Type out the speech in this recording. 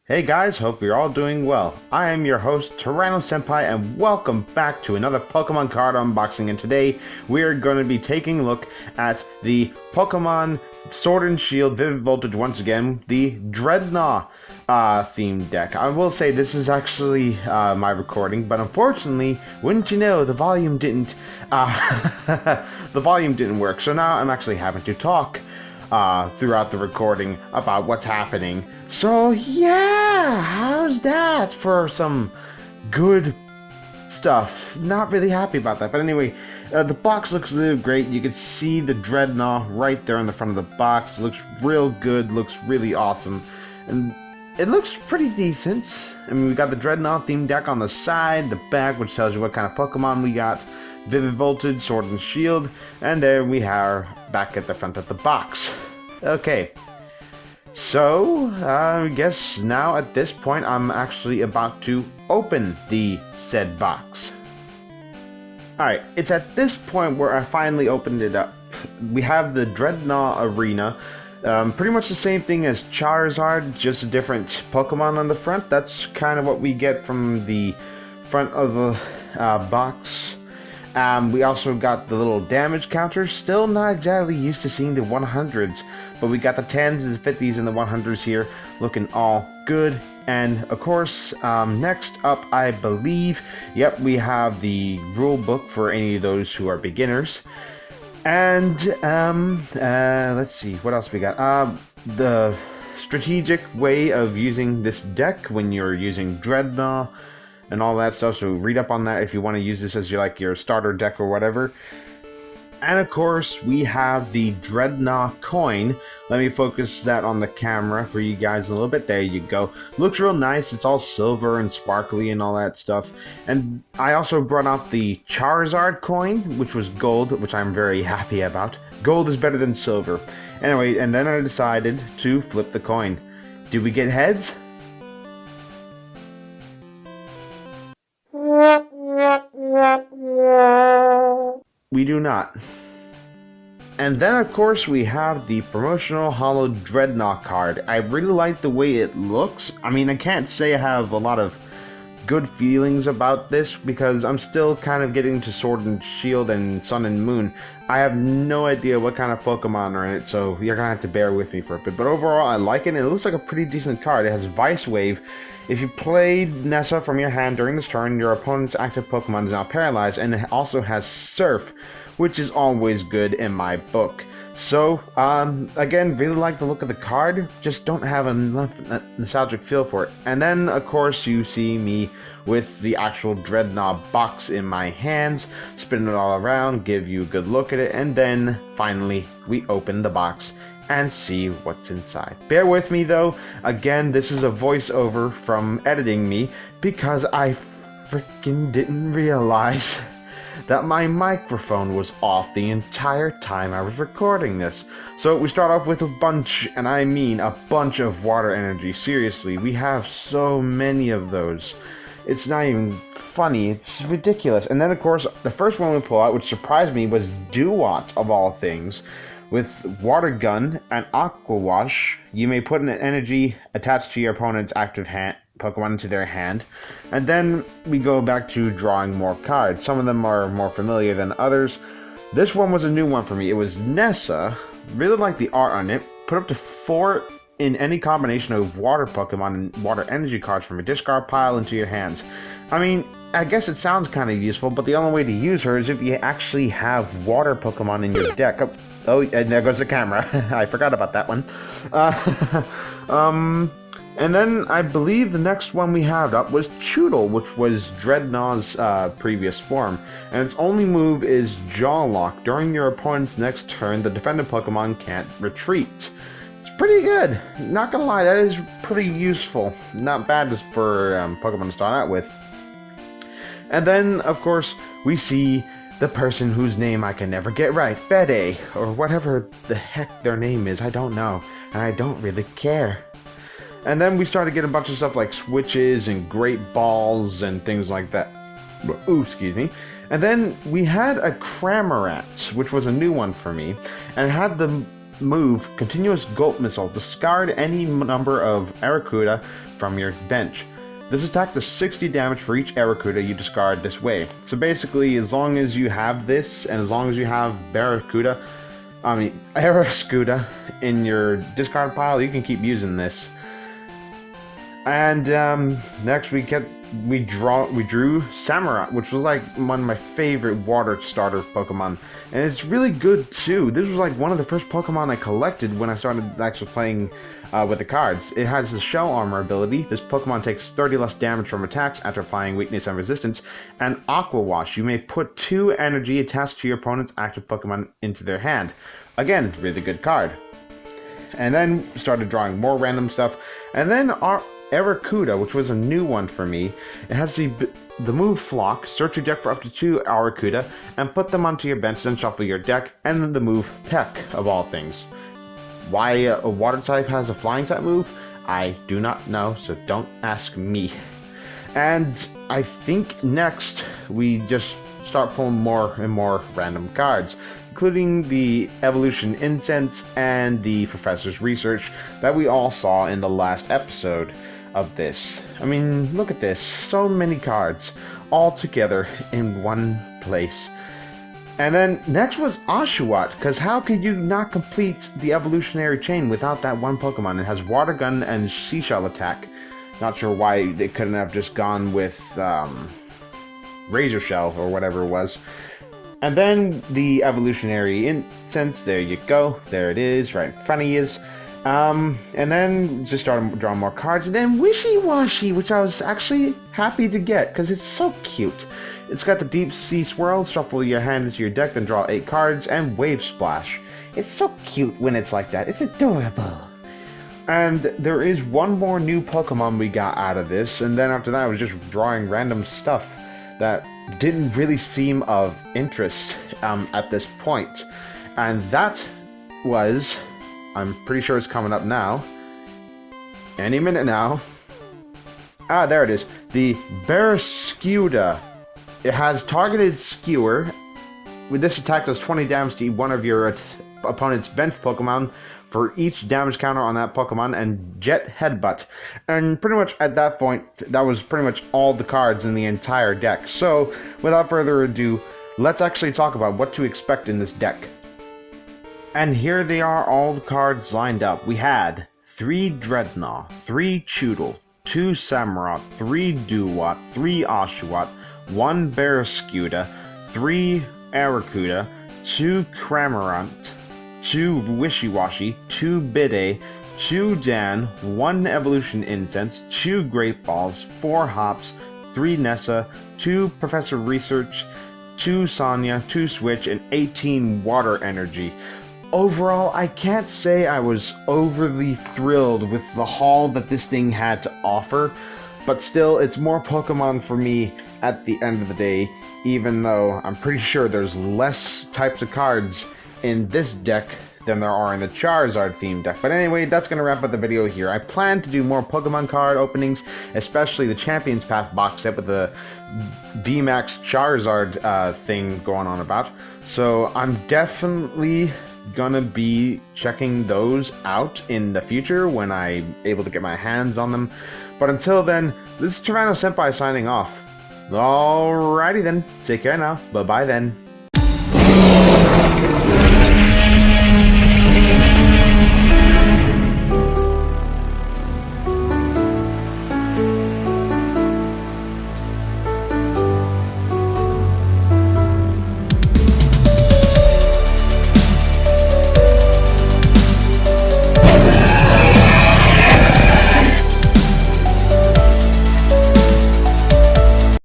Hey guys, hope you're all doing well. I am your host, Drednaw Senpai, and welcome back to another Pokemon card unboxing. And today, we're going to be taking a look at the Pokemon Sword and Shield Vivid Voltage once again, the Drednaw themed deck. I will say this is actually my recording, but unfortunately, wouldn't you know, the volume didn't work. So now I'm actually having to talk throughout the recording about what's happening. So yeah, how's that for some good stuff? Not really happy about that, but anyway, the box looks really great. You can see the Drednaw right there in the front of the box. It looks real good, looks really awesome, and it looks pretty decent. I mean, we got the Drednaw themed deck on the side, the back, which tells you what kind of Pokemon we got, Vivid Voltage, Sword and Shield, and there we are back at the front of the box. Okay, so I guess now at this point I'm actually about to open the said box. Alright, it's at this point where I finally opened it up. We have the Drednaw Arena. Pretty much the same thing as Charizard, just a different Pokemon on the front. That's kind of what we get from the front of the box. We also got the little damage counter. Still not exactly used to seeing the 100s, but we got the 10s and 50s and the 100s here, looking all good. And of course, next up, I believe, yep, we have the rule book for any of those who are beginners. And let's see, what else we got? The strategic way of using this deck when you're using Drednaw and all that stuff, so read up on that if you want to use this as your starter deck or whatever. And of course, we have the Drednaw coin. Let me focus that on the camera for you guys a little bit. There you go. Looks real nice. It's all silver and sparkly and all that stuff. And I also brought out the Charizard coin, which was gold, which I'm very happy about. Gold is better than silver. Anyway, and then I decided to flip the coin. Did we get heads? We do not. And then of course we have the promotional holo Drednaw card. I really like the way it looks. I mean, I can't say I have a lot of good feelings about this because I'm still kind of getting to Sword and Shield and Sun and Moon. I have no idea what kind of Pokemon are in it, so you're gonna have to bear with me for a bit. But overall, I like it, and it looks like a pretty decent card. It has Vice Wave. If you played Nessa from your hand during this turn, your opponent's active Pokemon is now paralyzed, and it also has Surf, which is always good in my book. So, again, really like the look of the card, just don't have enough nostalgic feel for it. And then, of course, you see me with the actual Drednaw box in my hands, spin it all around, give you a good look at it, and then, finally, we open the box and see what's inside. Bear with me, though. Again, this is a voiceover from editing me, because I freaking didn't realize that my microphone was off the entire time I was recording this. So we start off with a bunch, and I mean a bunch of water energy. Seriously, we have so many of those. It's not even funny, it's ridiculous. And then of course, the first one we pull out, which surprised me, was Duat of all things. With Water Gun and Aqua Wash, you may put an energy attached to your opponent's active Pokemon into their hand. And then we go back to drawing more cards. Some of them are more familiar than others. This one was a new one for me. It was Nessa. Really like the art on it. Put up to 4 in any combination of water Pokemon and water energy cards from your discard pile into your hands. I mean, I guess it sounds kind of useful, but the only way to use her is if you actually have water Pokemon in your deck. Oh, and there goes the camera. I forgot about that one. And then I believe the next one we had up was Choodle, which was Drednaw's previous form. And its only move is Jaw Lock. During your opponent's next turn, the defended Pokemon can't retreat. It's pretty good. Not gonna lie, that is pretty useful. Not bad just for Pokemon to start out with. And then, of course, we see the person whose name I can never get right, Bede, or whatever the heck their name is, I don't know, and I don't really care. And then we started getting a bunch of stuff like switches and great balls and things like that. Ooh, excuse me. And then we had a Cramorant, which was a new one for me, and it had the move Continuous Gulp Missile. Discard any number of Arrokuda from your bench. This attack does 60 damage for each Arrokuda you discard this way. So basically, as long as you have this, and as long as you have Arrokuda in your discard pile, you can keep using this. And next we drew Samurott, which was like one of my favorite water starter Pokemon, and it's really good too. This was like one of the first Pokemon I collected when I started actually playing with the cards. It has the Shell Armor ability. This Pokemon takes 30 less damage from attacks after applying weakness and resistance. And Aqua Wash. You may put 2 energy attached to your opponent's active Pokemon into their hand. Again, really good card. And then started drawing more random stuff. And then our Arrokuda, which was a new one for me. It has the move Flock. Search your deck for up to 2 Arrokuda and put them onto your bench, then shuffle your deck, and then the move Peck, of all things. Why a water type has a flying type move, I do not know, so don't ask me. And I think next we just start pulling more and more random cards, including the Evolution Incense and the Professor's Research that we all saw in the last episode of this. I mean, look at this. So many cards all together in one place. And then next was Oshawott, because how could you not complete the evolutionary chain without that one Pokemon? It has Water Gun and Seashell Attack. Not sure why they couldn't have just gone with Razor Shell or whatever it was. And then the evolutionary incense, there you go. There it is, right in front of you. And then just started drawing more cards. And then Wishy Washy, which I was actually happy to get because it's so cute. It's got the Deep Sea Swirl, shuffle your hand into your deck, then draw 8 cards, and Wave Splash. It's so cute when it's like that. It's adorable. And there is one more new Pokemon we got out of this, and then after that I was just drawing random stuff that didn't really seem of interest at this point. And that was, I'm pretty sure it's coming up now, any minute now. Ah, there it is. The Barraskewda. It has targeted Skewer. With this attack, does 20 damage to one of your opponent's bench Pokemon for each damage counter on that Pokemon, and Jet Headbutt. And pretty much at that point, that was pretty much all the cards in the entire deck. So, without further ado, let's actually talk about what to expect in this deck. And here they are, all the cards lined up. We had 3 Drednaw, 3 Choodle, 2 Samurott, 3 Dewott, 3 Oshawott, 1 Barraskewda, 3 Arrokuda, 2 Cramorant, 2 Wishy-Washy, 2 Bidday, 2 Dan, 1 Evolution Incense, 2 Great Balls, 4 Hops, 3 Nessa, 2 Professor Research, 2 Sonya, 2 Switch, and 18 Water Energy. Overall, I can't say I was overly thrilled with the haul that this thing had to offer, but still, it's more Pokemon for me at the end of the day, even though I'm pretty sure there's less types of cards in this deck than there are in the Charizard themed deck. But anyway, that's going to wrap up the video here. I plan to do more Pokemon card openings, especially the Champions Path box set with the VMAX Charizard thing going on about. So I'm definitely gonna be checking those out in the future when I'm able to get my hands on them. But until then, this is Tyranno Senpai signing off. Alrighty then, take care now. Bye-bye then.